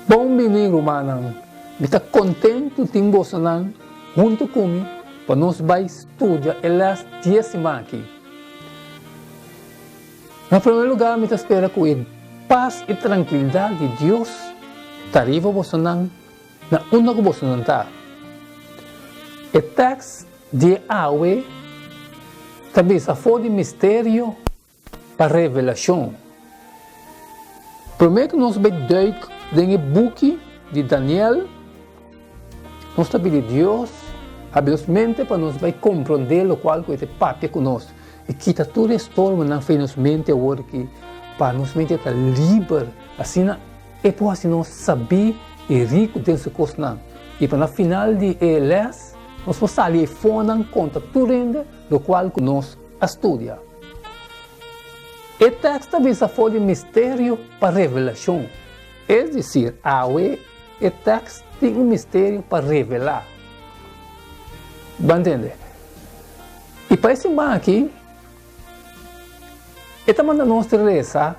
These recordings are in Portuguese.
Bom menino humano, me está contente de você junto comigo para nós vai estudar elas 10 semanas aqui. Em primeiro lugar, me espera com a paz e tranquilidade de Deus arriba você na onda que você não está. O texto de Awe também se for de mistério para revelação. Primeiro que nós vamos ver no book de Daniel, nós sabemos de Deus, abrimos mente para nós compreender o qual é o papel conosco. E quita toda a história na nossa mente agora que para nossa mente estar livre, assim é por assim nós saber e rico dessa coisa. E para no final de eles, nós vamos sair fora conta tudo do qual nós estudia. O texto também se for de mistério para revelação. É dizer, o texto tem um mistério para revelar. Vai entender? E para esse mar aqui, esta manda nós rezar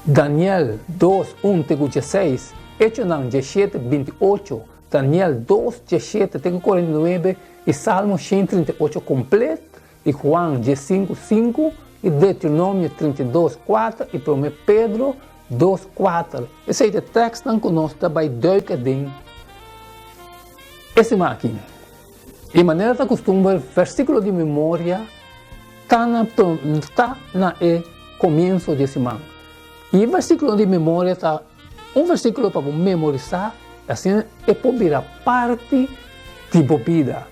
Daniel 2, 1, 16, Hechos 17, 28, Daniel 2, 17, 49 e Salmo 138 completo, e Juan 5, 5, e Deuteronômio 32, 4, e 1 Pedro 2, 4. Esse é o texto que nós também duiken dentro. Esse máquina. E maneira que costuma, versículo de memória, está na começo desse mango. E o versículo de memória está um versículo para memorizar, assim é para virar parte de bebida.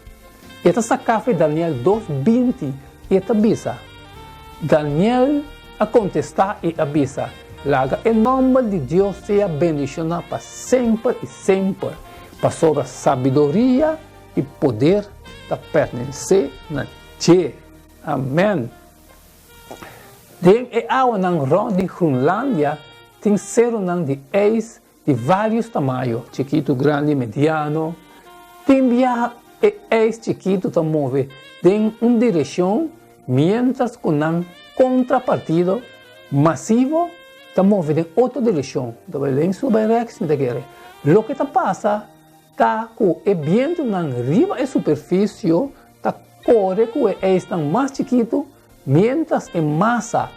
Esta sacafa é Daniel 2:20 e esta avisa. Daniel a contestar e avisa. Laga, em nome de Deus seja bendicionado para sempre e sempre, para sobre a sabedoria e poder da pertencer na Tchê. Amém. Tem água na ronda de Groenlândia, tem cero de ex de vários tamanhos, chiquito, grande, mediano. Tem via ex chiquito que move em uma direção, mientras que um contrapartido massivo que move em outra direção. Então, em sua direção, o que passa está com o vento na riba e superfície, está corre com o ex mais chiquito, mientras a massa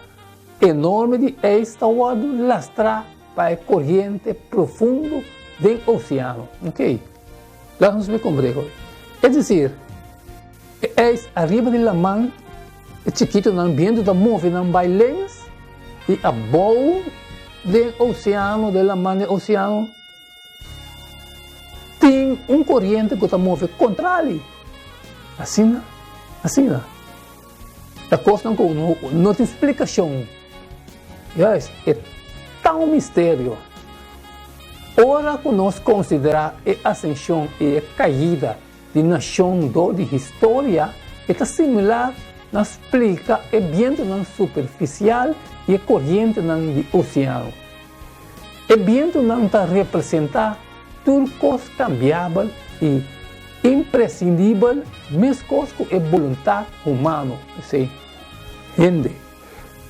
enorme de ex está lastra para a corrente profunda do oceano. Ok? Lá nos me compreendo. É dizer, ex arriba de la mão, é chiquito no ambiente da move na bailens e a boa do oceano, de la mão do oceano, tem corrente que está move contrário. Assim. A coisa não tem explicação. Yes, é tão mistério. Ora que nós consideramos a ascensão e a caída de nação de história, é similar na explica o vento superficial e a corrente do oceano. O vento não está representando tudo coisa cambiável e imprescindível, mesmo coisa que é vontade humana, se rende.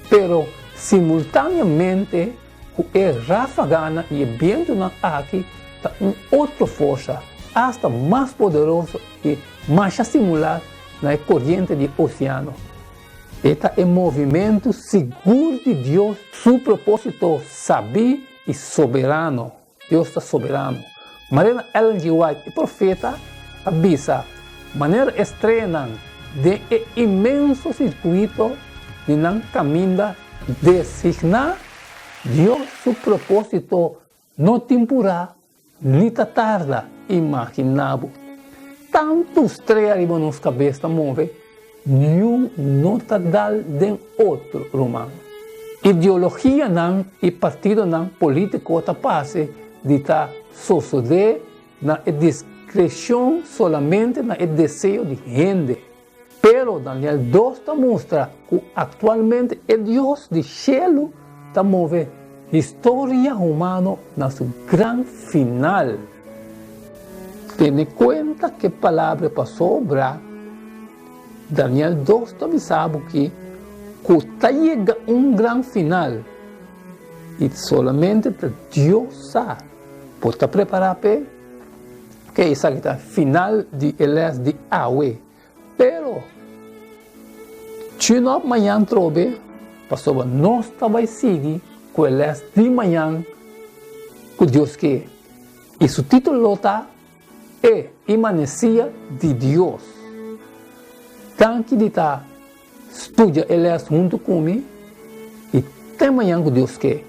Pero simultaneamente, o ráfagana e o vento aqui está uma outra força, hasta mais poderosa e mais similar na corrente do oceano. Este é o movimento seguro de Deus, seu propósito sabio e soberano. Deus está soberano. Maria Ellen G. White, profeta, avisa, maneira estranha de imenso circuito de não caminha designar Deus seu propósito não temporal, nem tarda, imaginável. Tanto estreia arriba nos cabeça move, nenhum não está dal de outro romano. Ideologia não e partido não político está passe de estar suceder na discreção solamente na desejo de gente. Pero Daniel 2 mostra que atualmente o Deus do céu está movendo história humana na seu grande final. Tenha conta que a palavra para sobrar, Daniel 2 também sabe que está chegando grande final. e solamente para Deus sabe. Pode preparar para que isso aqui está final de eles de awe. Pero, se nós amanhã trobe, pastor, nós vai seguir com eles de manhã com Deus que. E o título está Imanecia de Deus. Tanto de estar estudia eles junto comigo e tem manhã com Deus que.